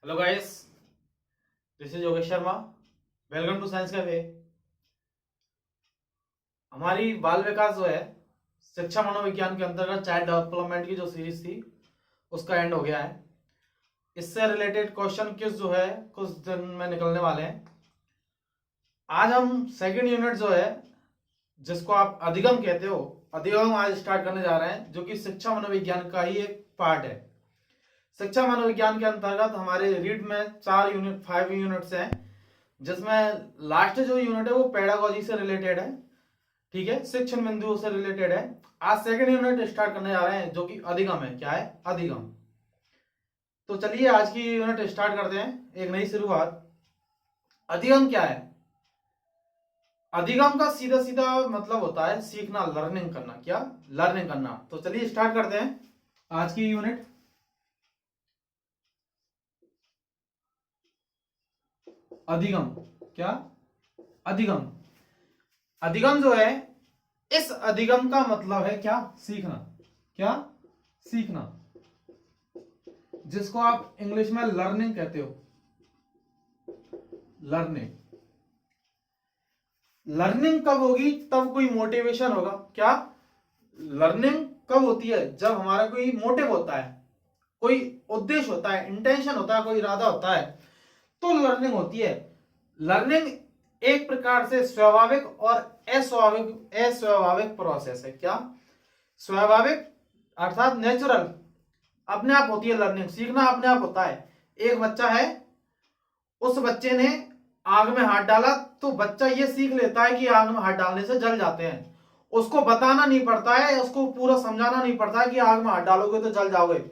Hello guys, this is Yogesh Sharma. Welcome to Science Cafe. हमारी बाल विकास जो है शिक्षा मनोविज्ञान के अंतर्गत चाइल्ड डेवलपमेंट की जो सीरीज थी उसका एंड हो गया है। इससे रिलेटेड क्वेश्चन क्विज जो है कुछ दिन में निकलने वाले हैं। आज हम सेकंड यूनिट जो है जिसको आप अधिगम कहते हो, अधिगम आज स्टार्ट करने जा रहे हैं, जो कि शिक्षा मनोविज्ञान का ही एक पार्ट है। शिक्षा मनोविज्ञान के अंतर्गत हमारे रीड में 5 यूनिट्स हैं, जिसमें लास्ट जो यूनिट है वो पेडागोजी से रिलेटेड है। ठीक है, शिक्षण बिंदुओं से रिलेटेड है। आज सेकंड यूनिट स्टार्ट करने जा रहे हैं जो कि अधिगम है। क्या है? अधिगम। तो चलिए आज की यूनिट स्टार्ट करते हैं, एक नई शुरुआत। अधिगम क्या है? अधिगम का सीधा सीधा मतलब होता है सीखना, लर्निंग करना। क्या? लर्निंग करना। तो चलिए स्टार्ट करते हैं आज की यूनिट। अधिगम। क्या? अधिगम। अधिगम जो है, इस अधिगम का मतलब है क्या? सीखना। क्या? सीखना, जिसको आप इंग्लिश में लर्निंग कहते हो। लर्निंग। लर्निंग कब होगी? तब कोई मोटिवेशन होगा। क्या? लर्निंग कब होती है? जब हमारा कोई मोटिव होता है, कोई उद्देश्य होता है, इंटेंशन होता है, कोई इरादा होता है, तो लर्निंग होती है। लर्निंग एक प्रकार से स्वाभाविक और अस्वाभाविक प्रोसेस है। क्या? स्वाभाविक अर्थात नेचुरल, अपने आप होती है। लर्निंग, सीखना अपने आप होता है। एक बच्चा है, उस बच्चे ने आग में हाथ डाला तो बच्चा ये सीख लेता है कि आग में हाथ डालने से जल जाते हैं। उसको बताना नहीं पड़ता है, उसको पूरा समझाना नहीं पड़ता है कि आग में हाथ डालोगे तो जल जाओगे।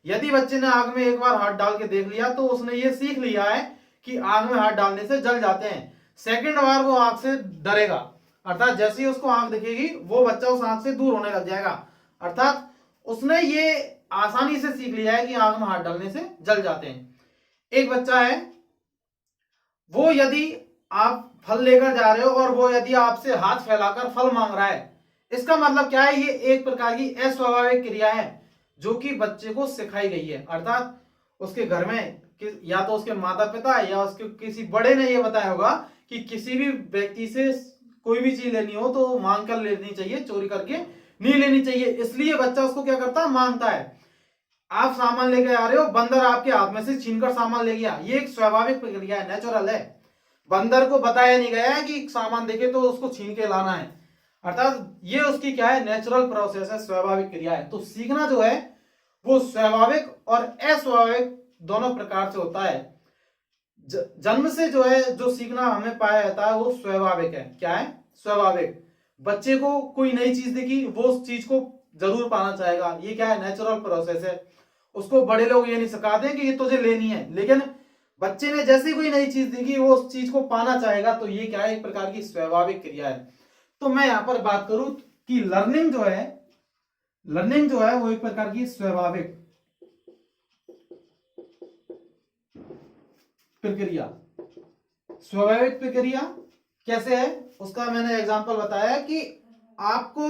यदि बच्चे ने आग में एक बार हाथ डाल के देख लिया तो उसने ये सीख लिया है कि आग में हाथ डालने से जल जाते हैं। सेकंड बार वो आग से डरेगा, अर्थात जैसे ही उसको आग दिखेगी वो बच्चा उस आग से दूर होने लग जाएगा। अर्थात उसने ये आसानी से सीख लिया है कि आग में हाथ डालने से जल जाते हैं। एक बच्चा है, वो यदि आप फल लेकर जा रहे हो और वो यदि आपसे हाथ फैलाकर फल मांग रहा है, इसका मतलब क्या है? ये एक प्रकार की अस्वाभाविक क्रिया है जो कि बच्चे को सिखाई गई है। अर्थात उसके घर में या तो उसके माता पिता या उसके किसी बड़े ने ये बताया होगा कि किसी भी व्यक्ति से कोई भी चीज लेनी हो तो मांग कर लेनी चाहिए, चोरी करके नहीं लेनी चाहिए। इसलिए बच्चा उसको क्या करता है? मांगता है। आप सामान लेके आ रहे हो, बंदर आपके हाथ में से छीनकर सामान ले गया, ये एक स्वाभाविक प्रक्रिया है, नेचुरल है। बंदर को बताया नहीं गया है कि सामान देखे तो उसको छीन के लाना है। अर्थात ये उसकी क्या है? नेचुरल प्रोसेस है, स्वाभाविक क्रिया है। तो सीखना जो है वो स्वाभाविक और अस्वाभाविक दोनों प्रकार से होता है। जन्म से जो है जो सीखना हमें पाया जाता है वो स्वाभाविक है। क्या है? स्वाभाविक। बच्चे को कोई नई चीज दिखी, वो उस चीज को जरूर पाना चाहेगा, ये क्या है? नेचुरल प्रोसेस है। उसको बड़े लोग ये नहीं सिखाते कि ये तुझे लेनी है, लेकिन बच्चे ने जैसी कोई नई चीज दिखी वो उस चीज को पाना चाहेगा। तो ये क्या है? एक प्रकार की स्वाभाविक क्रिया है। तो मैं यहां पर बात करूं कि लर्निंग जो है, लर्निंग जो है वो एक प्रकार की स्वाभाविक प्रक्रिया। स्वाभाविक प्रक्रिया कैसे है उसका मैंने एग्जांपल बताया कि आपको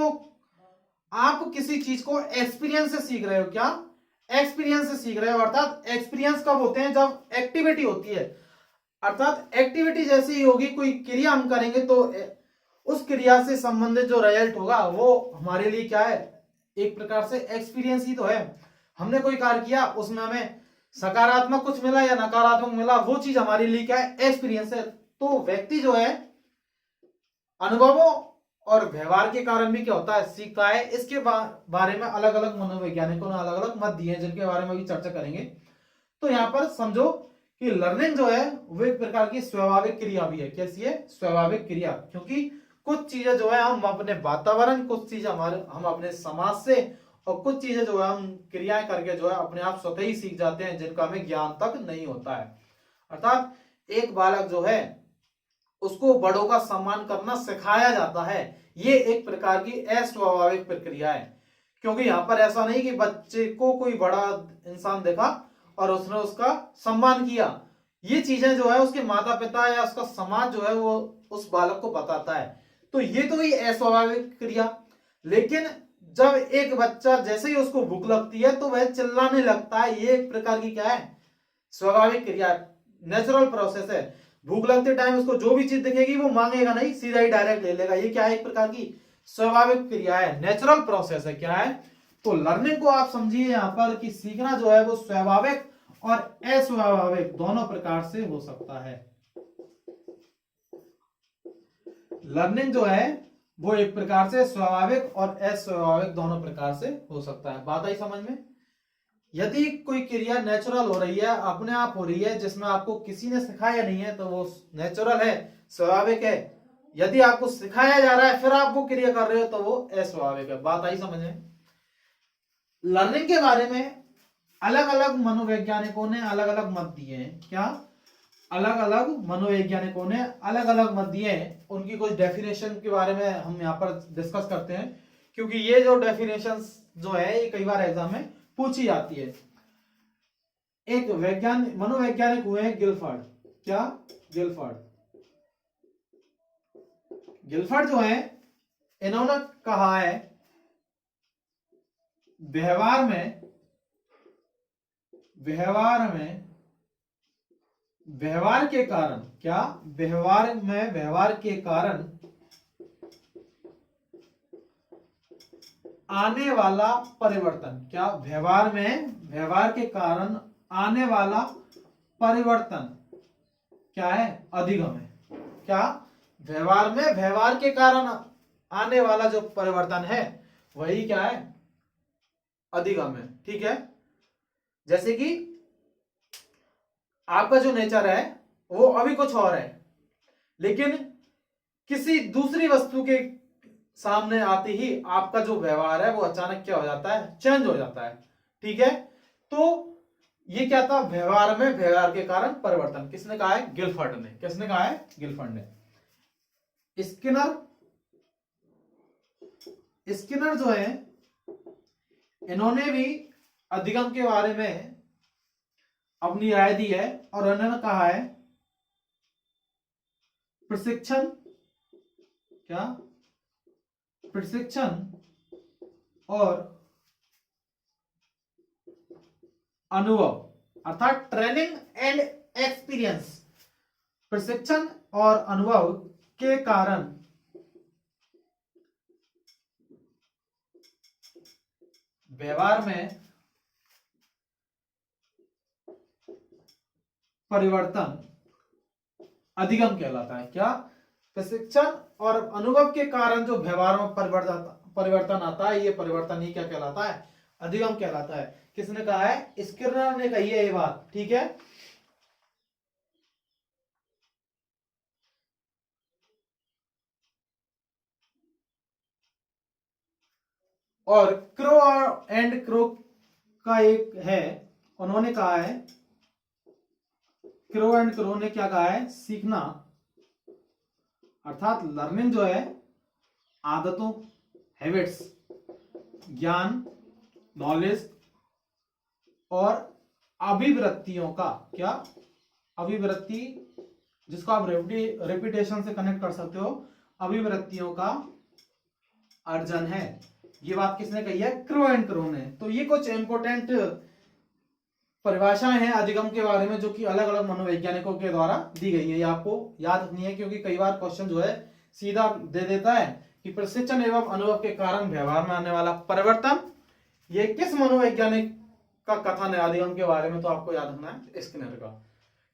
आप किसी चीज को एक्सपीरियंस से सीख रहे हो। क्या? एक्सपीरियंस से सीख रहे हो। अर्थात एक्सपीरियंस कब होते हैं? जब एक्टिविटी होती है। अर्थात एक्टिविटी जैसी ही होगी, कोई क्रिया हम करेंगे तो उस क्रिया से संबंधित जो रिजल्ट होगा वो हमारे लिए क्या है? एक प्रकार से एक्सपीरियंस ही तो है। हमने कोई कार्य किया, उसमें हमें सकारात्मक कुछ मिला या नकारात्मक मिला, वो चीज हमारे लिए क्या है? एक्सपीरियंस है। तो व्यक्ति जो है अनुभवों और व्यवहार के कारण भी क्या होता है? सीखता है। इसके बारे में अलग अलग मनोवैज्ञानिकों ने अलग अलग मत दिए हैं, जिनके बारे में भी चर्चा करेंगे। तो यहां पर समझो कि लर्निंग जो है वो एक प्रकार की स्वाभाविक क्रिया भी है। कैसी है? स्वाभाविक क्रिया। क्योंकि कुछ चीजें जो है हम अपने वातावरण, कुछ चीजें हम अपने समाज से, और कुछ चीजें जो है हम क्रियाएं करके जो है अपने आप स्वतः ही सीख जाते हैं, जिनका हमें ज्ञान तक नहीं होता है। अर्थात एक बालक जो है उसको बड़ों का सम्मान करना सिखाया जाता है। ये एक प्रकार की अस्वाभाविक प्रक्रिया है। क्योंकि यहां पर ऐसा नहीं कि बच्चे को कोई बड़ा इंसान देखा और उसने उसका सम्मान किया। ये चीजें जो है उसके माता पिता या उसका समाज जो है वो उस बालक को बताता है। तो ये तो ही अस्वाभाविक क्रिया। लेकिन जब एक बच्चा जैसे ही उसको भूख लगती है तो वह चिल्लाने लगता है, ये एक प्रकार की क्या है? स्वाभाविक क्रिया, नेचुरल प्रोसेस है। भूख लगते टाइम उसको जो भी चीज दिखेगी वो मांगेगा नहीं, सीधा ही डायरेक्ट ले लेगा। ये क्या है, एक प्रकार की स्वाभाविक क्रिया है, नेचुरल प्रोसेस है। क्या है, तो लर्निंग को आप समझिए यहां पर कि सीखना जो है वो स्वाभाविक और अस्वाभाविक दोनों प्रकार से हो सकता है। लर्निंग जो है वो एक प्रकार से स्वाभाविक और अस्वाभाविक दोनों प्रकार से हो सकता है। बात आई समझ में। यदि कोई क्रिया नेचुरल हो रही है, अपने आप हो रही है, जिसमें आपको किसी ने सिखाया नहीं है, तो वो नेचुरल है, स्वाभाविक है। यदि आपको सिखाया जा रहा है फिर आप वो क्रिया कर रहे हो तो वो अस्वाभाविक है। बात आई समझ में। लर्निंग के बारे में अलग अलग मनोवैज्ञानिकों ने अलग अलग मत दिए हैं। क्या, अलग अलग मनोवैज्ञानिकों ने अलग अलग मत दिए हैं। उनकी कुछ डेफिनेशन के बारे में हम यहाँ पर डिस्कस करते हैं, क्योंकि ये जो डेफिनेशन जो है ये कई बार एग्जाम में पूछी जाती है। एक वैज्ञानिक मनोवैज्ञानिक हुए हैं गिलफर्ड। क्या, गिलफर्ड। गिलफर्ड जो है, इन्होंने कहा है व्यवहार में व्यवहार के कारण, क्या, व्यवहार के कारण आने वाला परिवर्तन, क्या, व्यवहार के कारण आने वाला परिवर्तन क्या है, अधिगम है। क्या, व्यवहार के कारण आने वाला जो परिवर्तन है वही क्या है, अधिगम है। ठीक है। जैसे कि आपका जो नेचर है वो अभी कुछ और है, लेकिन किसी दूसरी वस्तु के सामने आते ही आपका जो व्यवहार है वो अचानक क्या हो जाता है, चेंज हो जाता है। ठीक है। तो ये क्या था, व्यवहार के कारण परिवर्तन। किसने कहा है, गिलफर्ड ने। किसने कहा है, गिलफर्ड ने। स्किनर जो है, इन्होंने भी अधिगम के बारे में अपनी राय दी है और उन्होंने कहा है प्रशिक्षण, क्या, प्रशिक्षण और अनुभव, अर्थात ट्रेनिंग एंड एक्सपीरियंस, प्रशिक्षण और अनुभव के कारण व्यवहार में परिवर्तन अधिगम कहलाता है। क्या, प्रशिक्षण और अनुभव के कारण जो व्यवहार में परिवर्तन आता है, ये परिवर्तन ही क्या कहलाता है, अधिगम कहलाता है। किसने कहा है, स्किनर ने कही है ये बात। ठीक है। और क्रो एंड क्रो का एक है, उन्होंने कहा है, क्रो एंड क्रो ने क्या कहा है, सीखना अर्थात लर्निंग जो है आदतों, हैबिट्स, ज्ञान, नॉलेज और अभिवृत्तियों का, क्या, अभिवृत्ति, जिसको आप रेपिटेशन से कनेक्ट कर सकते हो, अभिवृत्तियों का अर्जन है। ये बात किसने कही है, क्रो एंड क्रो ने। तो ये कुछ इंपोर्टेंट परिभाषाएं हैं अधिगम के बारे में, जो कि अलग अलग मनोवैज्ञानिकों के द्वारा दी गई है। ये आपको याद रखनी है, क्योंकि कई बार क्वेश्चन जो है सीधा दे देता है कि प्रशिक्षण एवं अनुभव के कारण व्यवहार में आने वाला परिवर्तन, ये किस मनोवैज्ञानिक का कथन है अधिगम के बारे में, तो आपको याद रखना है स्किनर का।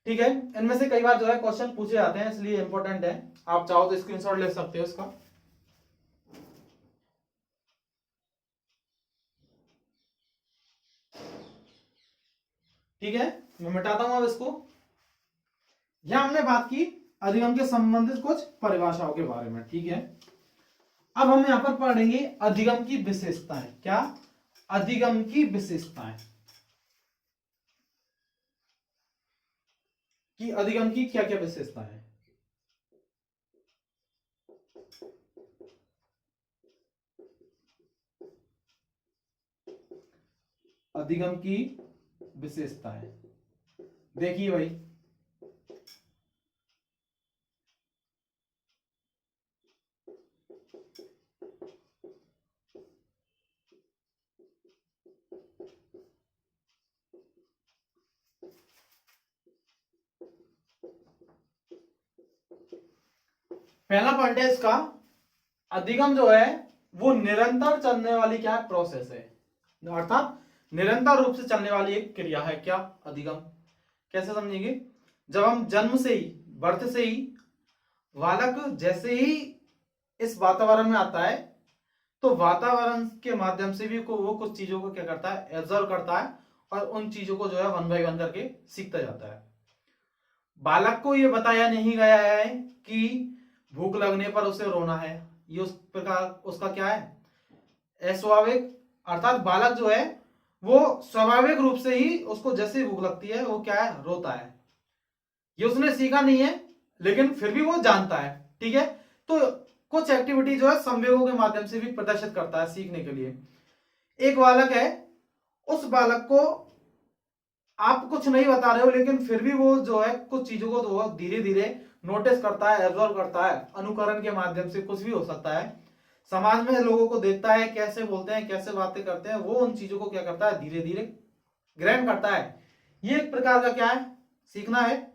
ठीक है। इनमें से कई बार जो है क्वेश्चन पूछे जाते हैं, इसलिए इंपॉर्टेंट है। आप चाहो तो स्क्रीनशॉट ले सकते हो इसका। ठीक है, मैं मिटाता हूं अब इसको। यहां हमने बात की अधिगम के संबंधित कुछ परिभाषाओं के बारे में। ठीक है। अब हम यहां पर पढ़ेंगे अधिगम की विशेषताएं। क्या, अधिगम की विशेषताएं, कि अधिगम की क्या क्या विशेषताएं हैं। अधिगम की विशेषताएं, देखिए भाई, पहला पॉइंट है इसका, अधिगम जो है वो निरंतर चलने वाली क्या है, प्रोसेस है, अर्थात निरंतर रूप से चलने वाली एक क्रिया है। क्या अधिगम, कैसे समझेंगे? जब हम जन्म से ही, बर्थ से ही बालक जैसे ही इस वातावरण में आता है तो वातावरण के माध्यम से भी वो कुछ चीजों को क्या करता है, एब्जॉर्व करता है और उन चीजों को जो है वन बाय वन करके सीखता जाता है। बालक को ये बताया नहीं गया है कि भूख लगने पर उसे रोना है, ये उस प्रकार उसका क्या है, अस्वाभाविक, अर्थात बालक जो है वो स्वाभाविक रूप से ही उसको जैसे भूख लगती है वो क्या है, रोता है। ये उसने सीखा नहीं है लेकिन फिर भी वो जानता है। ठीक है, तो कुछ एक्टिविटी जो है संवेगों के माध्यम से भी प्रदर्शित करता है सीखने के लिए। एक बालक है, उस बालक को आप कुछ नहीं बता रहे हो लेकिन फिर भी वो जो है कुछ चीजों को तो धीरे धीरे नोटिस करता है, एब्जॉर्व करता है, अनुकरण के माध्यम से कुछ भी हो सकता है। समाज में लोगों को देखता है कैसे बोलते हैं, कैसे बातें करते हैं, वो उन चीजों को क्या करता है, धीरे धीरे ग्रहण करता है। ये एक प्रकार का क्या है, सीखना है।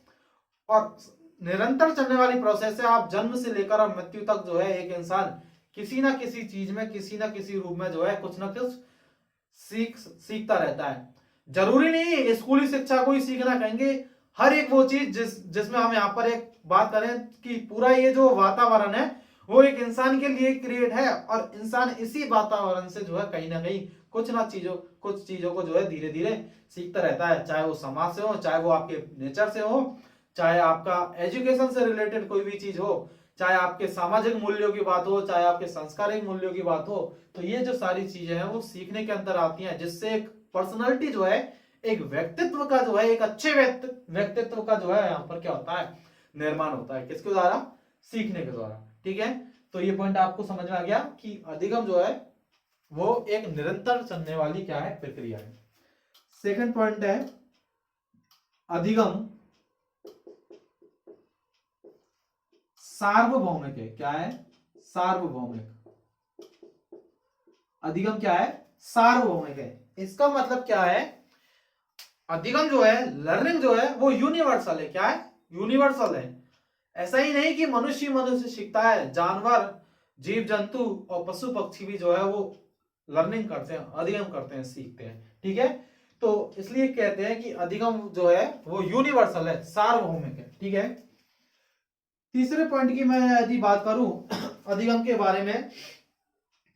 और निरंतर चलने वाली प्रोसेस है। आप जन्म से लेकर और मृत्यु तक जो है एक इंसान किसी ना किसी चीज में, किसी ना किसी रूप में जो है कुछ ना कुछ सीखता रहता है। जरूरी नहीं स्कूली शिक्षा को ही सीखना कहेंगे, हर एक वो चीज जिसमें हम यहाँ पर एक बात करें कि पूरा ये जो वातावरण है वो एक इंसान के लिए क्रिएट है और इंसान इसी वातावरण से जो है कहीं ना कहीं कुछ चीजों को जो है धीरे धीरे सीखता रहता है, चाहे वो समाज से हो, चाहे वो आपके नेचर से हो, चाहे आपका एजुकेशन से रिलेटेड कोई भी चीज हो, चाहे आपके सामाजिक मूल्यों की बात हो, चाहे आपके सांस्कृतिक मूल्यों की बात हो। तो ये जो सारी चीजें हैं वो सीखने के अंदर आती हैं, जिससे एक पर्सनालिटी जो है, एक व्यक्तित्व का जो है, एक अच्छे व्यक्तित्व का जो है यहाँ पर क्या होता है, निर्माण होता है। किसके द्वारा? सीखने के द्वारा। ठीक है, तो ये पॉइंट आपको समझ में आ गया कि अधिगम जो है वो एक निरंतर चलने वाली क्या है, प्रक्रिया है। सेकंड पॉइंट है, अधिगम सार्वभौमिक है। क्या है? सार्वभौमिक। अधिगम क्या है? सार्वभौमिक है। इसका मतलब क्या है, अधिगम जो है, लर्निंग जो है वो यूनिवर्सल है। क्या है? यूनिवर्सल है। ऐसा ही नहीं कि मनुष्य सीखता है, जानवर, जीव जंतु और पशु पक्षी भी जो है वो लर्निंग करते हैं, अधिगम करते हैं, सीखते हैं। ठीक है, तो इसलिए कहते हैं कि अधिगम जो है वो यूनिवर्सल है, सार्वभौमिक है। ठीक है, तीसरे पॉइंट की मैं यदि बात करूं अधिगम के बारे में,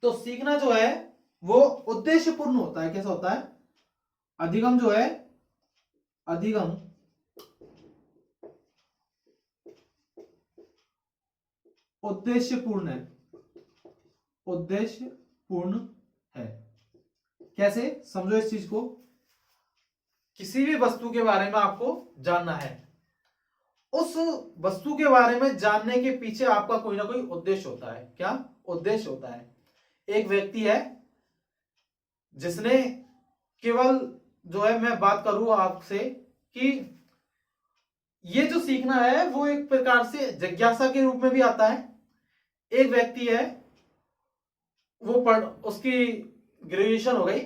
तो सीखना जो है वो उद्देश्यपूर्ण होता है। कैसा होता है? अधिगम जो है, अधिगम उद्देश्यपूर्ण है, उद्देश्यपूर्ण है। कैसे? समझो इस चीज को, किसी भी वस्तु के बारे में आपको जानना है, उस वस्तु के बारे में जानने के पीछे आपका कोई ना कोई उद्देश्य होता है। क्या उद्देश्य होता है? एक व्यक्ति है जिसने केवल जो है, मैं बात करूं आपसे कि ये जो सीखना है वो एक प्रकार से जिज्ञासा के रूप में भी आता है। एक व्यक्ति है, वो उसकी ग्रेजुएशन हो गई,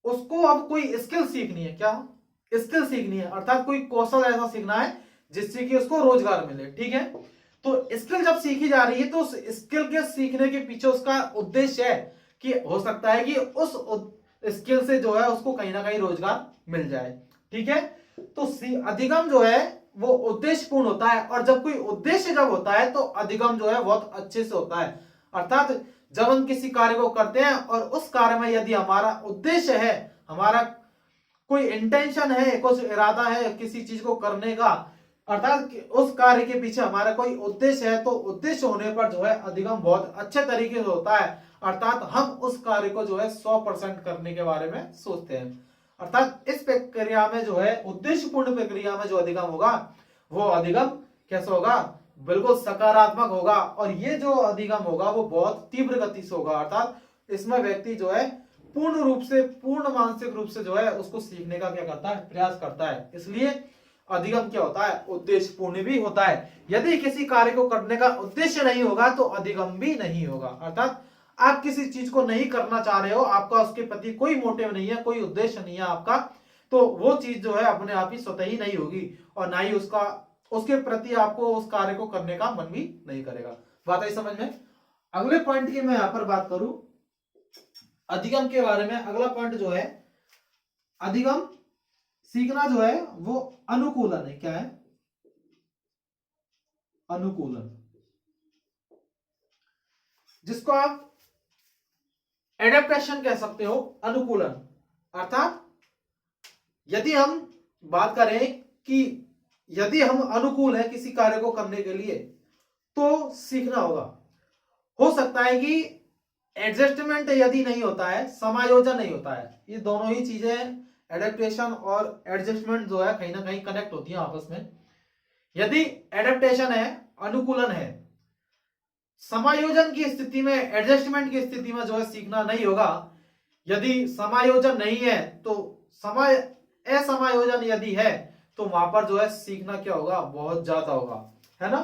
उसको अब कोई स्किल सीखनी है। क्या स्किल सीखनी है? अर्थात कोई कौशल ऐसा सीखना है जिससे कि उसको रोजगार मिले। ठीक है, तो स्किल जब सीखी जा रही है तो उस स्किल के सीखने के पीछे उसका उद्देश्य है कि हो सकता है कि उस स्किल से जो है उसको कहीं ना कहीं रोजगार मिल जाए। ठीक है, तो अधिगम जो है वो उद्देश्यपूर्ण होता है, और जब कोई उद्देश्य जब होता है तो अधिगम जो है बहुत अच्छे से होता है। अर्थात जब हम किसी कार्य को करते हैं और उस कार्य में यदि हमारा उद्देश्य है, हमारा कोई इंटेंशन है, कुछ इरादा है किसी चीज को करने का, अर्थात उस कार्य के पीछे हमारा कोई उद्देश्य है, तो उद्देश्य होने पर जो है अधिगम बहुत अच्छे तरीके से होता है। अर्थात हम उस कार्य को जो है 100% करने के बारे में सोचते हैं। अर्थात इस प्रक्रिया में जो है, उद्देश्यपूर्ण प्रक्रिया में जो अधिगम होगा वो अधिगम कैसा होगा, बिल्कुल सकारात्मक होगा। और ये जो अधिगम होगा वो बहुत तीव्र गति से होगा। अर्थात इसमें व्यक्ति जो है पूर्ण रूप से, पूर्ण मानसिक रूप से जो है उसको सीखने का क्या करता है, प्रयास करता है। इसलिए अधिगम क्या होता है, उद्देश्यपूर्ण भी होता है। यदि किसी कार्य को करने का उद्देश्य नहीं होगा तो अधिगम भी नहीं होगा। अर्थात आप किसी चीज को नहीं करना चाह रहे हो, आपका उसके प्रति कोई मोटिव नहीं है, कोई उद्देश्य नहीं है आपका, तो वो चीज जो है अपने आप ही स्वतः ही नहीं होगी और ना ही उसके प्रति आपको उस कार्य को करने का मन भी नहीं करेगा। बात आई समझ में। अगले पॉइंट की मैं यहां पर बात करूं अधिगम के बारे में। अगला पॉइंट जो है अधिगम सीखना जो है वो अनुकूलन है। क्या है? अनुकूलन, जिसको आप एडेप्टेशन कह सकते हो। अनुकूलन अर्थात यदि हम बात करें कि यदि हम अनुकूल है किसी कार्य को करने के लिए तो सीखना होगा। हो सकता है कि एडजस्टमेंट यदि नहीं होता है, समायोजन नहीं होता है, ये दोनों ही चीजें एडेप्टेशन और एडजस्टमेंट जो है कहीं ना कहीं कनेक्ट होती है आपस में। यदि एडेप्टेशन है, अनुकूलन है, समायोजन की स्थिति में, एडजस्टमेंट की स्थिति में जो है सीखना नहीं होगा। यदि समायोजन नहीं है तो समय असमायोजन यदि है तो वहां पर जो है सीखना क्या होगा? बहुत ज्यादा होगा, है ना।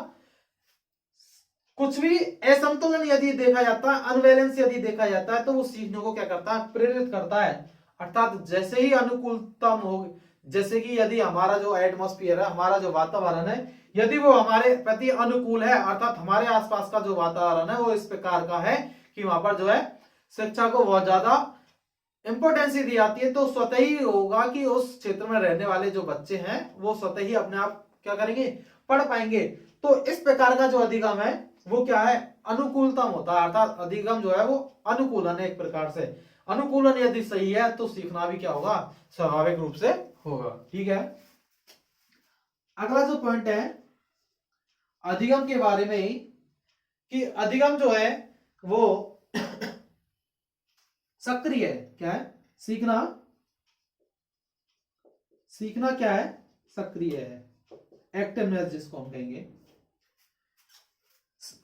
कुछ भी असंतुलन यदि देखा जाता है, अनबैलेंस यदि देखा जाता है तो वो सीखने को क्या करता है? प्रेरित करता है। अर्थात जैसे ही अनुकूलतम हो, जैसे कि यदि हमारा जो एटमॉस्फेयर है, हमारा जो वातावरण है, यदि वो हमारे प्रति अनुकूल है, अर्थात हमारे आसपास का जो वातावरण है वो इस प्रकार का है कि वहां पर जो है शिक्षा को बहुत ज्यादा इंपॉर्टेंस दी जाती है, तो स्वतः ही होगा कि उस क्षेत्र में रहने वाले जो बच्चे हैं वो स्वतः ही अपने आप क्या करेंगे? पढ़ पाएंगे। तो इस प्रकार का जो अधिगम है वो क्या है? अनुकूलतम होता है। अर्थात अधिगम जो है वो अनुकूलन है एक प्रकार से। अनुकूलन यदि सही है तो सीखना भी क्या होगा? स्वाभाविक रूप से होगा। ठीक है। अगला जो पॉइंट है अधिगम के बारे में ही कि अधिगम जो है वो सक्रिय है। क्या है? सीखना, सीखना क्या है? सक्रिय है, एक्टिवनेस जिसको हम कहेंगे।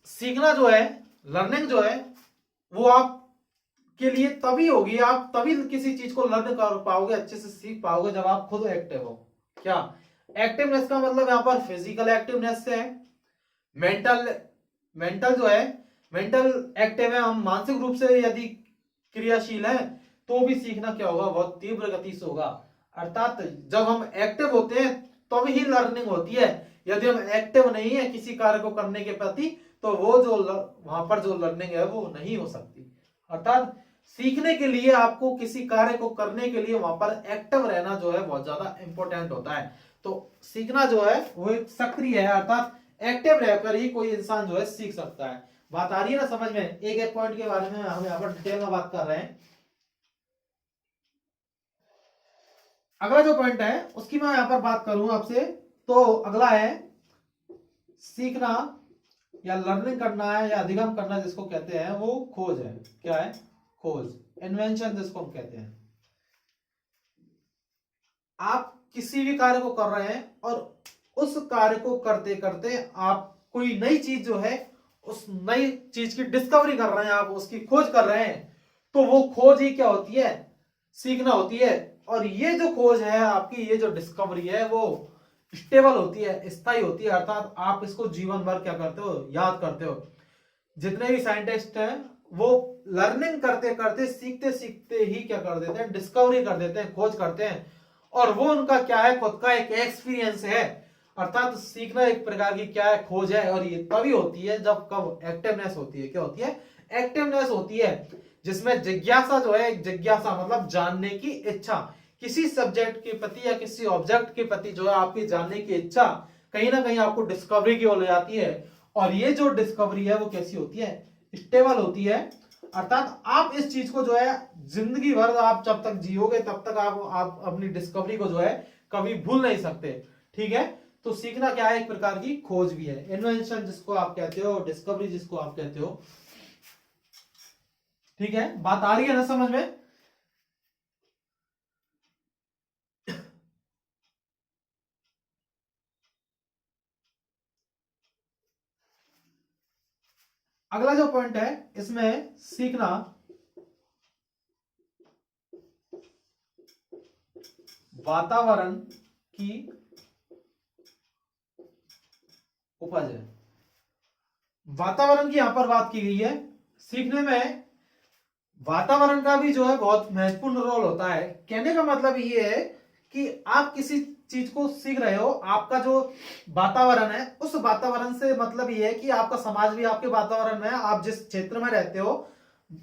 सीखना जो है, लर्निंग जो है वो आप के लिए तभी होगी, आप तभी किसी चीज को लर्न कर पाओगे, अच्छे से सीख पाओगे जब आप खुद एक्टिव हो। क्या एक्टिवनेस का मतलब यहां पर फिजिकल एक्टिवनेस से है, मेंटल मेंटल जो है मेंटल एक्टिव है, हम मानसिक रूप से यदि क्रियाशील है तो भी सीखना क्या होगा? बहुत तीव्र गति से होगा। अर्थात जब हम एक्टिव होते हैं तब ही लर्निंग होती है। यदि हम एक्टिव नहीं है किसी कार्य को करने के प्रति तो वो जो वहां पर जो लर्निंग है वो नहीं हो सकती। अर्थात सीखने के लिए आपको किसी कार्य को करने के लिए वहां पर एक्टिव रहना जो है बहुत ज्यादा इंपॉर्टेंट होता है। तो सीखना जो है वो एक सक्रिय है, अर्थात एक्टिव रहकर ही कोई इंसान जो है सीख सकता है। बात आ रही है ना समझ में? एक एक पॉइंट के बारे में हम यहाँ पर डिटेल में बात कर रहे हैं। अगला जो पॉइंट है उसकी मैं यहाँ पर बात करूं आपसे, तो अगला है सीखना या लर्निंग करना है या अधिगम करना जिसको कहते हैं वो खोज है। क्या है? खोज, इन्वेंशन जिसको हम कहते हैं। आप किसी भी कार्य को कर रहे हैं और उस कार्य को करते करते आप कोई नई चीज जो है उस नई चीज की डिस्कवरी कर रहे हैं, आप उसकी खोज कर रहे हैं, तो वो खोज ही क्या होती है? सीखना होती है। और ये जो खोज है आपकी, ये जो डिस्कवरी है वो स्टेबल होती है, स्थायी होती है। अर्थात आप इसको जीवन भर क्या करते हो? याद करते हो। जितने भी साइंटिस्ट हैं वो लर्निंग करते करते, सीखते सीखते ही क्या कर देते हैं? डिस्कवरी कर देते हैं, खोज करते हैं। और वो उनका क्या है? खुद का एक एक्सपीरियंस है। अर्थात सीखना एक प्रकार की क्या है? खोज है। और ये तभी होती है जब कब एक्टिवनेस होती है। क्या होती है? एक्टिवनेस होती है, जिसमें जिज्ञासा जो है, जिज्ञासा मतलब जानने की इच्छा, किसी सब्जेक्ट के प्रति या किसी ऑब्जेक्ट के प्रति जो है आपकी जानने की इच्छा कहीं ना कहीं आपको डिस्कवरी की ओर ले जाती है। और ये जो डिस्कवरी है वो कैसी होती है? स्टेबल होती है। अर्थात आप इस चीज को जो है जिंदगी भर आप जब तक जियोगे तब तक आप अपनी डिस्कवरी को जो है कभी भूल नहीं सकते। ठीक है। तो सीखना क्या है? एक प्रकार की खोज भी है, इन्वेंशन जिसको आप कहते हो, डिस्कवरी जिसको आप कहते हो। ठीक है। बात आ रही है ना समझ में? अगला जो पॉइंट है इसमें सीखना वातावरण की उपज है। वातावरण की यहां पर बात की गई है। सीखने में वातावरण का भी जो है बहुत महत्वपूर्ण रोल होता है। कहने का मतलब ये है कि आप किसी चीज को सीख रहे हो, आपका जो वातावरण है उस वातावरण से मतलब ये है कि आपका समाज भी आपके वातावरण में है। आप जिस क्षेत्र में रहते हो,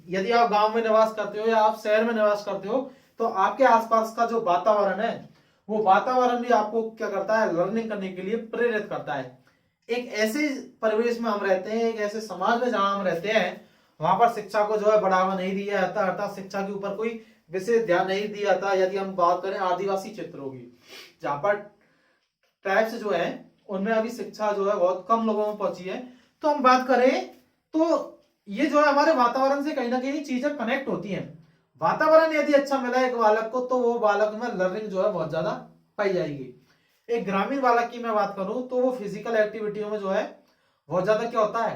यदि आप गांव में निवास करते हो या आप शहर में निवास करते हो, तो आपके आसपास का जो वातावरण है वो वातावरण भी आपको क्या करता है, लर्निंग करने के लिए प्रेरित करता है। एक ऐसे परिवेश में हम रहते हैं, एक ऐसे समाज में जहां हम रहते हैं, वहां पर शिक्षा को जो है बढ़ावा नहीं दिया जाता, अर्थात शिक्षा के ऊपर कोई विशेष ध्यान नहीं दिया जाता। यदि हम बात करें आदिवासी क्षेत्रों की, जहां पर ट्राइब्स जो है उनमें अभी शिक्षा जो है बहुत कम लोगों में पहुंची है, तो हम बात करें तो ये जो है हमारे वातावरण से कहीं ना कहीं चीजें कनेक्ट होती हैं। वातावरण यदि अच्छा मिला एक बालक को, तो वो बालक में लर्निंग जो है बहुत ज्यादा पाई जाएगी। एक ग्रामीण बालक की मैं बात करूं तो वो फिजिकल एक्टिविटियों में जो है बहुत ज्यादा क्या होता है,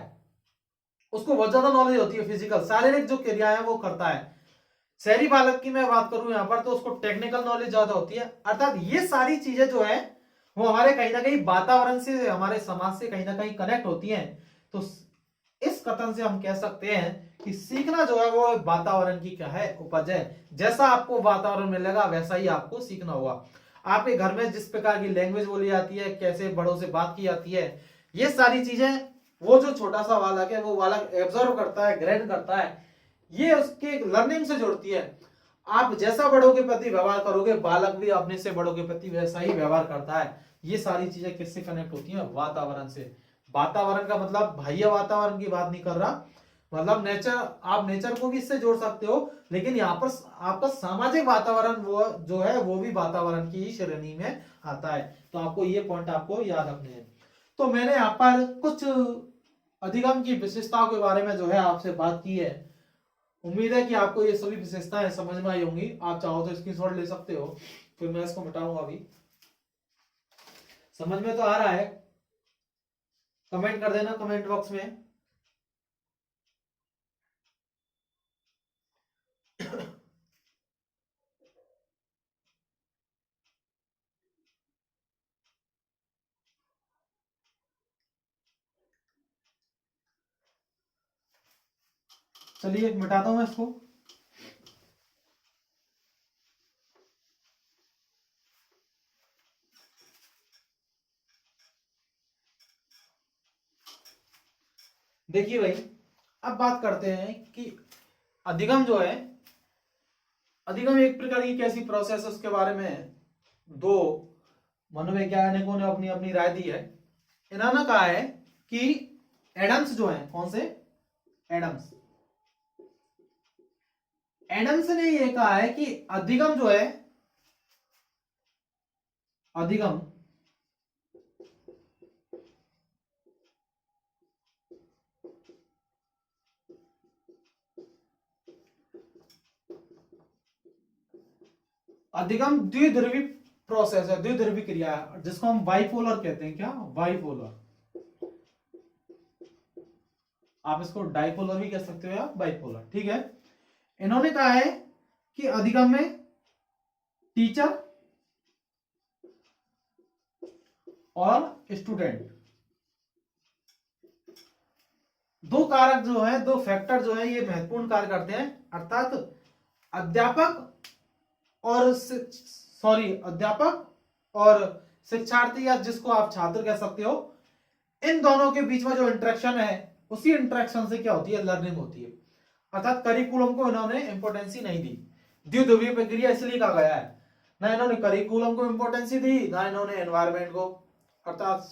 उसको बहुत ज्यादा नॉलेज होती है, फिजिकल शारीरिक जो क्रिया है वो करता है। शहरी बालक की मैं बात करूं यहां पर, तो उसको टेक्निकल नॉलेज ज्यादा होती है। अर्थात ये सारी चीजें जो है वो हमारे कहीं ना कहीं वातावरण से, हमारे समाज से कहीं ना कहीं कनेक्ट होती हैं। तो इस कथन से हम कह सकते हैं कि सीखना जो है वो वातावरण की क्या है, उपज है। जैसा आपको वातावरण मिलेगा वैसा ही आपको सीखना होगा। आपके घर में जिस प्रकार की लैंग्वेज बोली जाती है, कैसे बड़ों से बात की जाती है, ये सारी चीजें वो जो छोटा सा बालक है वो बालक एब्जॉर्व करता है, ग्रहण करता है, ये उसके लर्निंग से जुड़ती है। आप जैसा बड़ों के प्रति व्यवहार करोगे, बालक भी अपने से बड़ों के प्रति वैसा ही व्यवहार करता है। ये सारी चीजें किससे कनेक्ट होती हैं, वातावरण से। वातावरण का मतलब बाह्य वातावरण की बात नहीं कर रहा, मतलब नेचर, आप नेचर को भी इससे जोड़ सकते हो, लेकिन यहाँ पर आपका सामाजिक वातावरण वो जो है वो भी वातावरण की ही श्रेणी में आता है। तो आपको ये पॉइंट आपको याद रखने हैं। तो मैंने यहाँ पर कुछ अधिगम की विशेषताओं के बारे में जो है आपसे बात की है। उम्मीद है कि आपको ये सभी विशेषताएं समझ में आई होंगी। आप चाहो तो स्क्रीनशॉट ले सकते हो, फिर मैं इसको मिटाऊंगा। अभी समझ में तो आ रहा है? कमेंट कर देना कमेंट बॉक्स में। चलिए मिटाता हूं मैं इसको। देखिए भाई, अब बात करते हैं कि अधिगम जो है, अधिगम एक प्रकार की कैसी प्रोसेस है उसके बारे में दो मनोवैज्ञानिकों ने अपनी अपनी राय दी है। इन्होंने कहा है कि एडम्स जो है, कौन से एडम्स, एडम्स ने यह कहा है कि अधिगम जो है, अधिगम अधिगम द्विध्रुवी प्रोसेस है, द्विध्रुवी क्रिया है, जिसको हम बाइपोलर कहते हैं। क्या? बाइपोलर। आप इसको डाइपोलर भी कह सकते हो या बाइपोलर, ठीक है। इन्होंने कहा है कि अधिगम में टीचर और स्टूडेंट दो कारक जो है, दो फैक्टर जो है, ये महत्वपूर्ण कार्य करते हैं। अर्थात अध्यापक और अध्यापक और शिक्षार्थी, या जिसको आप छात्र कह सकते हो, इन दोनों के बीच में जो इंटरेक्शन है, उसी इंटरेक्शन से क्या होती है, लर्निंग होती है। अर्थात करिकुलम को इन्होंने इंपोर्टेंसी नहीं दी। द्विध्रुवीय प्रक्रिया इसलिए कहा गया है। ना इन्होंने करिकुलम को इंपोर्टेंसी दी, ना इन्होंने एनवायरमेंट को, अर्थात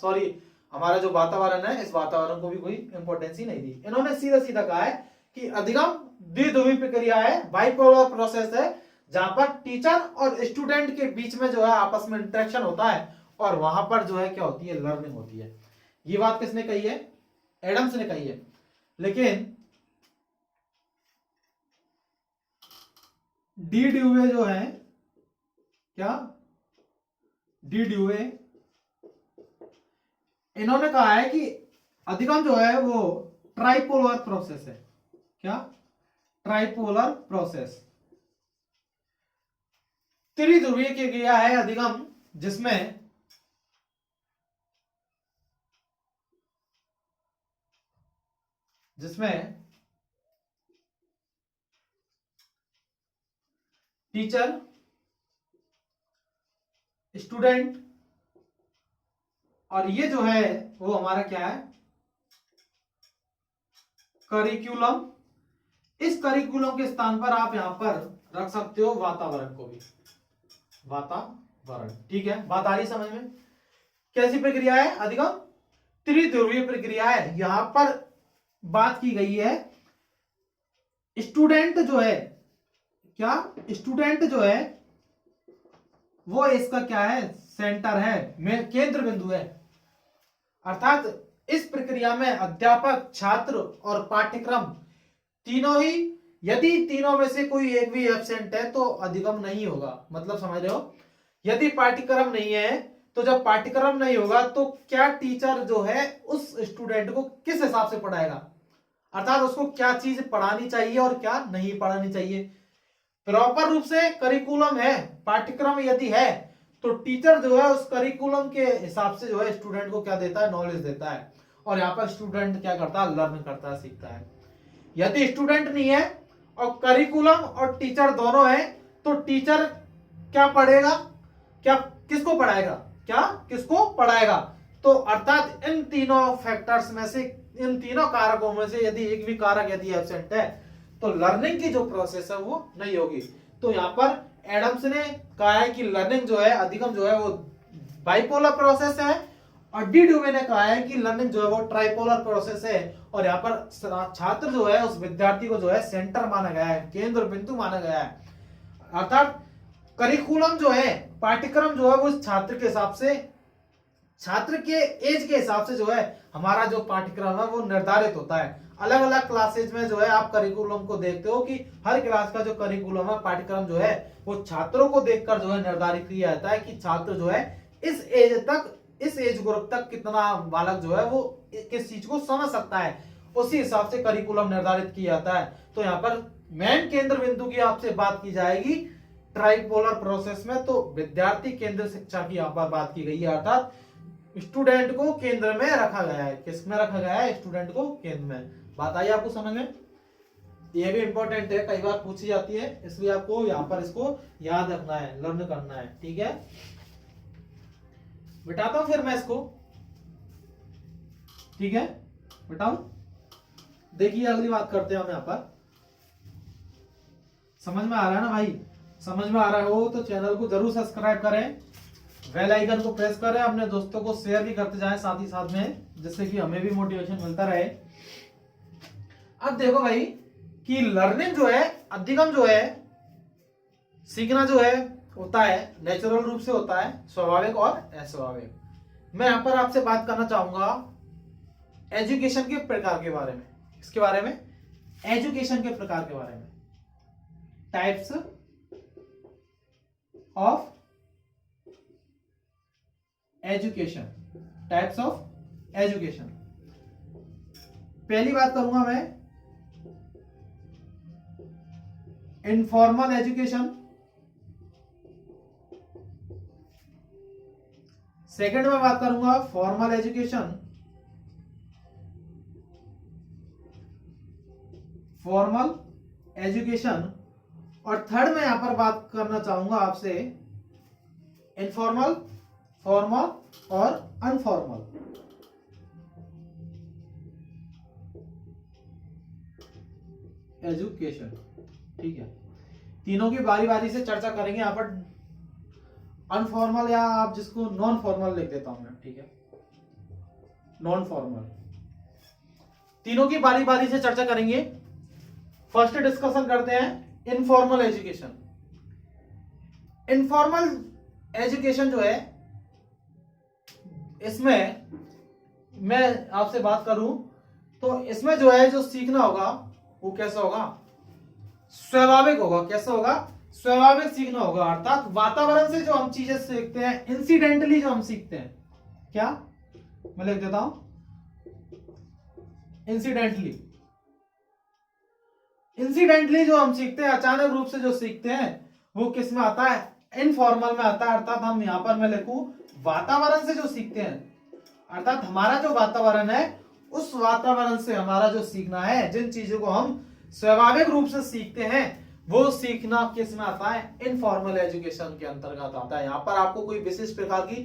हमारा जो वातावरण है, इस वातावरण को भी कोई इंपोर्टेंसी नहीं दी। इन्होंने सीधा सीधा कहा है कि अधिगम द्विध्रुवी प्रक्रिया है, बाइपोलर प्रोसेस है, जहां पर टीचर और स्टूडेंट के बीच में जो है आपस में इंटरेक्शन होता है, और वहां पर जो है क्या होती है, लर्निंग होती है। ये बात किसने कही है? एडम्स ने कही है। लेकिन डी ड्यूवे जो है, क्या? डी ड्यूवे, इन्होंने कहा है कि अधिगम जो है वो ट्राइपोलर प्रोसेस है। क्या? ट्राइपोलर प्रोसेस, त्रिध्रुवीय क्रिया है अधिगम, जिसमें टीचर, स्टूडेंट और ये जो है वो हमारा क्या है, करिकुलम। इस करिकुलम के स्थान पर आप यहां पर रख सकते हो वातावरण को भी, वातावरण। ठीक है, बात आ रही समझ में? कैसी प्रक्रिया है? अधिगम त्रिध्रुवीय प्रक्रिया है। यहां पर बात की गई है स्टूडेंट जो है, क्या स्टूडेंट जो है वो इसका क्या है, सेंटर है, में केंद्र बिंदु है। अर्थात इस प्रक्रिया में अध्यापक, छात्र और पाठ्यक्रम तीनों ही, यदि तीनों में से कोई एक भी एब्सेंट है तो अधिगम नहीं होगा। मतलब समझ रहे हो? यदि पाठ्यक्रम नहीं है तो जब पाठ्यक्रम नहीं होगा तो क्या टीचर जो है उस स्टूडेंट को किस हिसाब से पढ़ाएगा, अर्थात उसको क्या चीज पढ़ानी चाहिए और क्या नहीं पढ़ानी चाहिए। प्रॉपर रूप से करिकुलम है, पाठ्यक्रम यदि है तो टीचर जो है उस करिकुलम के हिसाब से जो है स्टूडेंट को क्या देता है, नॉलेज देता है। और यहाँ पर स्टूडेंट क्या करता है, लर्न करता है, सीखता है। यदि स्टूडेंट नहीं है और करिकुलम और टीचर दोनों है तो टीचर क्या पढ़ेगा, क्या किसको पढ़ाएगा, क्या किसको पढ़ाएगा। तो अर्थात इन तीनों फैक्टर्स में से, इन तीनों कारकों में से यदि एक भी कारक यदि एब्सेंट है तो लर्निंग की जो प्रोसेस है वो नहीं होगी। तो यहाँ पर एडम्स ने कहा है कि लर्निंग जो है, अधिगम जो है वो बाइपोलर प्रोसेस है, और डी ड्यूवे ने कहा है कि लर्निंग जो है वो ट्राइपोलर प्रोसेस है। और यहाँ पर छात्र जो है उस विद्यार्थी को जो है सेंटर माना गया है, केंद्र बिंदु माना गया है। अर्थात करिकुलम जो है, पाठ्यक्रम जो है वो छात्र के हिसाब से, छात्र के एज के हिसाब से जो है हमारा जो पाठ्यक्रम है वो निर्धारित होता है। अलग अलग क्लासेज में जो है आप करिकुलम को देखते हो कि हर क्लास का जो करिकुलम है, पाठ्यक्रम जो है वो छात्रों को देखकर जो है निर्धारित किया जाता है कि छात्र जो है इस एज तक, इस एज ग्रुप तक कितना बालक जो है वो किस चीज को समझ सकता है, उसी हिसाब से करिकुलम निर्धारित किया जाता है। तो यहाँ पर मेन केंद्र बिंदु की आपसे बात की जाएगी ट्राइपोलर प्रोसेस में, तो विद्यार्थी केंद्र शिक्षा की यहाँ पर बात की गई है। अर्थात स्टूडेंट को केंद्र में रखा गया है। किस में रखा गया है? स्टूडेंट को केंद्र में। बात आई आपको समझ में? ये भी इंपॉर्टेंट है, कई बार पूछी जाती है, इसलिए आपको यहाँ पर इसको याद रखना है, लर्न करना है। ठीक है, बिठाता हूं फिर मैं इसको। ठीक है, बिठाऊं। देखिए अगली बात करते हैं हम यहाँ पर। समझ में आ रहा है ना भाई? समझ में आ रहा हो तो चैनल को जरूर सब्सक्राइब करें, बेल आइकन को प्रेस करें, अपने दोस्तों को शेयर भी करते जाएं साथ ही साथ में, जिससे कि हमें भी मोटिवेशन मिलता रहे। अब देखो भाई कि लर्निंग जो है, अधिगम जो है, सीखना जो है होता है नेचुरल रूप से होता है, स्वाभाविक और अस्वाभाविक। मैं यहां पर आपसे बात करना चाहूंगा एजुकेशन के प्रकार के बारे में। इसके बारे में, एजुकेशन के प्रकार के बारे में, types of education, types of education. पहली बात करूंगा मैं इनफॉर्मल एजुकेशन, सेकंड में बात करूंगा फॉर्मल एजुकेशन, फॉर्मल एजुकेशन, और थर्ड में यहां पर बात करना चाहूंगा आपसे इनफॉर्मल, फॉर्मल और अनफॉर्मल एजुकेशन। ठीक है, तीनों की बारी बारी से चर्चा करेंगे यहां पर। अनफॉर्मल या आप जिसको नॉन फॉर्मल लिख देता हूं मैं, ठीक है, नॉन फॉर्मल, तीनों की बारी बारी से चर्चा करेंगे। फर्स्ट डिस्कशन करते हैं इनफॉर्मल एजुकेशन। इनफॉर्मल एजुकेशन जो है, इसमें मैं आपसे बात करूं तो इसमें जो है जो सीखना होगा वो कैसा होगा, स्वाभाविक होगा। कैसा होगा? स्वाभाविक सीखना होगा। अर्थात वातावरण से जो हम चीजें सीखते हैं, इंसिडेंटली जो हम सीखते हैं, क्या मैं लिख देता हूं, इंसिडेंटली, इंसिडेंटली जो हम सीखते हैं, अचानक रूप से जो सीखते हैं, वो किस में आता है? इनफॉर्मल में आता है। अर्थात हम यहां पर मैं लिखूं वातावरण से जो सीखते हैं, अर्थात हमारा जो वातावरण है उस वातावरण से हमारा जो सीखना है, जिन चीजों को हम स्वाभाविक रूप से सीखते हैं, वो सीखना किस में आता है? इनफॉर्मल एजुकेशन के अंतर्गत आता है। यहाँ पर आपको कोई विशेष प्रकार की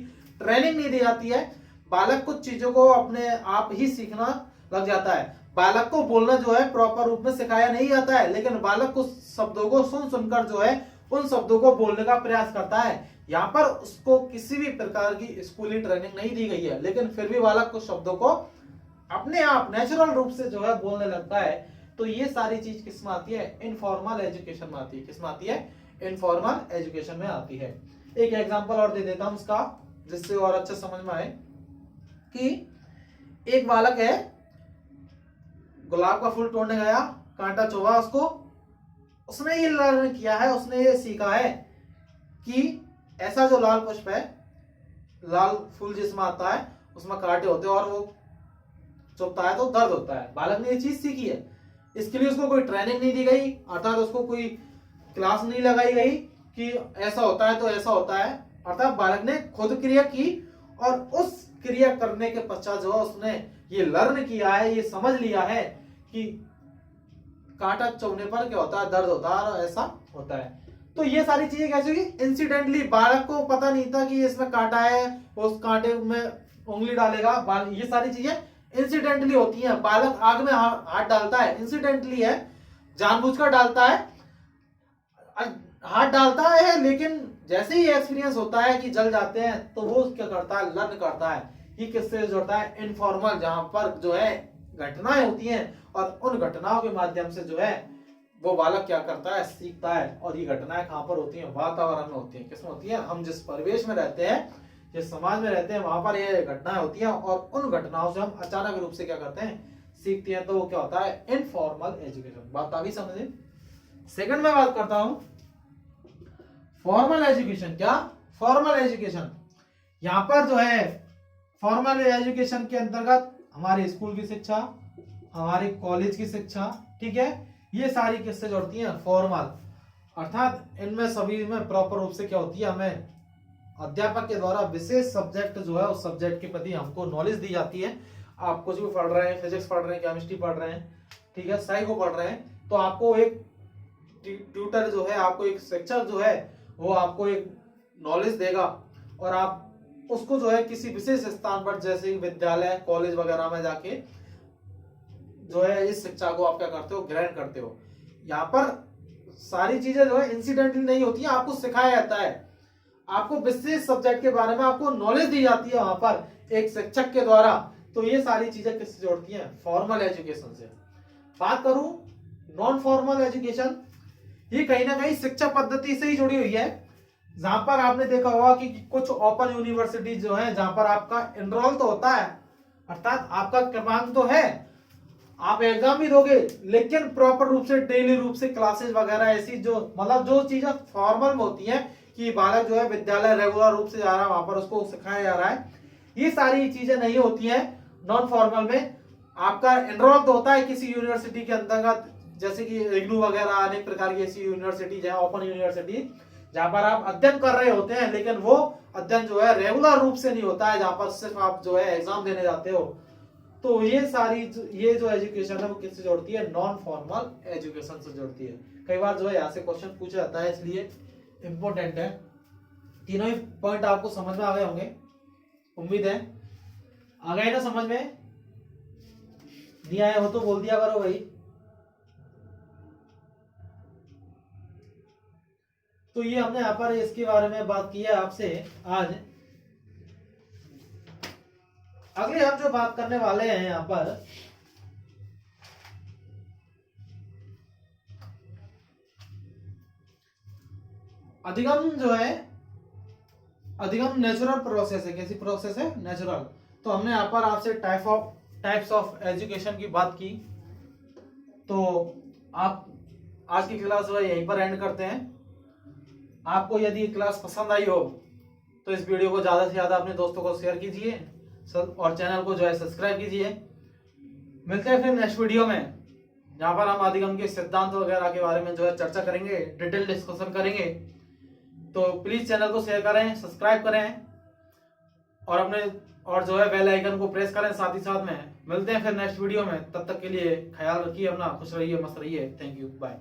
ट्रेनिंग नहीं दी जाती है, बालक कुछ चीजों को अपने आप ही सीखना लग जाता है। बालक को बोलना जो है प्रॉपर रूप में सिखाया नहीं जाता है, लेकिन बालक कुछ शब्दों को सुन सुनकर जो है उन शब्दों को बोलने का प्रयास करता है। यहाँ पर उसको किसी भी प्रकार की स्कूली ट्रेनिंग नहीं दी गई है, लेकिन फिर भी बालक कुछ शब्दों को अपने आप नेचुरल रूप से जो है बोलने लगता है। तो ये सारी चीज किस में आती है? इनफॉर्मल एजुकेशन में आती है। किस में आती है? इनफॉर्मल एजुकेशन में आती है। एक एग्जांपल और दे देता हूं इसका, जिससे और अच्छा समझ में आए कि एक बालक है, गुलाब का फूल तोड़ने गया, कांटा चुभा उसको, उसने ये लर्न किया है, उसने ये सीखा है कि ऐसा जो लाल पुष्प है, लाल फूल जिसमें आता है उसमें कांटे होते हैं और वो चुभता है तो दर्द होता है। बालक ने ये चीज सीखी है, इसके लिए उसको कोई ट्रेनिंग नहीं दी गई, अर्थात उसको कोई क्लास नहीं लगाई गई कि ऐसा होता है तो ऐसा होता है। अर्थात बालक ने खुद क्रिया की और उस क्रिया करने के पश्चात जो उसने ये लर्न किया है, ये समझ लिया है कि कांटा चुभने पर क्या होता है, दर्द होता है और ऐसा होता है। तो ये सारी चीजें कैसे हुई? इंसिडेंटली, बालक को पता नहीं था कि इसमें कांटा है, उस कांटे में उंगली डालेगा। ये सारी चीजें इंसिडेंटली होती हैं। बालक आग में हाथ डालता है, इंसिडेंटली है, जानबूझकर डालता है, हाथ डालता है, लेकिन जैसे ही एक्सपीरियंस होता है कि जल जाते हैं तो वो क्या करता है? लर्न करता है। ये किससे जोड़ता है? इनफॉर्मल, जहां पर जो है घटनाएं होती हैं और उन घटनाओं के माध्यम से जो है वो बालक क्या करता है? सीखता है। और ये घटनाएं कहां पर होती हैं? वातावरण में होती हैं। किसमें होती हैं? हम जिस परिवेश में रहते हैं, जिस समाज में रहते हैं, वहां पर ये घटनाएं होती हैं और उन घटनाओं से हम अचानक रूप से क्या करते हैं? सीखते हैं। तो वो क्या होता है? Informal education. बात अभी समझे। सेकंड में बात करता हूं फॉर्मल एजुकेशन। क्या? Formal education. यहां पर जो है फॉर्मल एजुकेशन के अंतर्गत हमारे स्कूल की शिक्षा, हमारे कॉलेज की शिक्षा, ठीक है, ये सारी किससे जोड़ती हैं? फॉर्मल। अर्थात इनमें सभी में प्रॉपर रूप से क्या होती है? हमें अध्यापक के द्वारा विशेष सब्जेक्ट जो है उस सब्जेक्ट के प्रति हमको नॉलेज दी जाती है। आप कुछ भी पढ़ रहे हैं, फिजिक्स पढ़ रहे हैं, केमिस्ट्री पढ़ रहे हैं, ठीक है, साइको पढ़ रहे हैं, तो आपको एक ट्यूटर जो है, आपको एक शिक्षक जो है वो आपको एक नॉलेज देगा और आप उसको जो है किसी विशेष स्थान पर, जैसे विद्यालय, कॉलेज वगैरह में जाके जो है इस शिक्षा को आप क्या करते हो? ग्रहण करते हो। यहाँ पर सारी चीजें जो है इंसिडेंटली नहीं होती है, आपको सिखाया जाता है, आपको विशेष सब्जेक्ट के बारे में आपको नॉलेज दी जाती है वहां पर एक शिक्षक के द्वारा। तो ये सारी चीजें किससे जोड़ती हैं? फॉर्मल एजुकेशन से। बात करूं नॉन फॉर्मल एजुकेशन, ये कहीं ना कहीं शिक्षा पद्धति से ही जुड़ी हुई है। जहां पर आपने देखा होगा कि कुछ ओपन यूनिवर्सिटी जो है, जहां पर आपका एनरोल तो होता है, अर्थात आपका क्रमांक तो है, आप एग्जाम भी दोगे, लेकिन प्रॉपर रूप से डेली रूप से क्लासेस वगैरह ऐसी जो मतलब जो चीजें फॉर्मल में होती हैं कि बालक जो है विद्यालय रेगुलर रूप से जा रहा है, वहां पर उसको सिखाया जा रहा है, ये सारी चीजें नहीं होती हैं नॉन फॉर्मल में। आपका एनरोल तो होता है किसी यूनिवर्सिटी के अंतर्गत, जैसे कि इग्नू वगैरह अनेक प्रकार की ऐसी यूनिवर्सिटी है, ओपन यूनिवर्सिटी, जहां पर आप अध्ययन कर रहे होते हैं, लेकिन वो अध्ययन जो है रेगुलर रूप से नहीं होता है, जहां पर सिर्फ आप जो है एग्जाम देने जाते हो। तो ये जो एजुकेशन है वो किससे जोड़ती है? नॉन फॉर्मल एजुकेशन से जोड़ती है। कई बार जो है यहाँ से क्वेश्चन पूछा जाता है, इसलिए इंपॉर्टेंट है। तीनों ही पॉइंट आपको समझ में आ गए होंगे, उम्मीद है। आ गए ना समझ में? नहीं आए हो तो बोल दिया करो भाई। तो ये हमने यहाँ पर इसके बारे में बात की है आपसे आज। अगले हम जो बात करने वाले हैं यहाँ पर, अधिगम जो है, अधिगम नेचुरल प्रोसेस है। कैसी प्रोसेस है? नेचुरल। तो हमने यहाँ पर आपसे टाइप्स ऑफ एजुकेशन की बात की। तो आप आज की क्लास जो है यहीं पर एंड करते हैं। आपको यदि क्लास पसंद आई हो तो इस वीडियो को ज्यादा से ज्यादा अपने दोस्तों को शेयर कीजिए और चैनल को जो है सब्सक्राइब कीजिए। मिलते हैं फिर नेक्स्ट वीडियो में, जहां पर हम अधिगम के सिद्धांत वगैरह के बारे में जो है चर्चा करेंगे, डिटेल डिस्कशन करेंगे। तो प्लीज चैनल को शेयर करें, सब्सक्राइब करें और जो है बेल आइकन को प्रेस करें साथ ही साथ में। मिलते हैं फिर नेक्स्ट वीडियो में, तब तक के लिए ख्याल रखिए अपना, खुश रहिए, मस्त रहिए। Thank you, bye.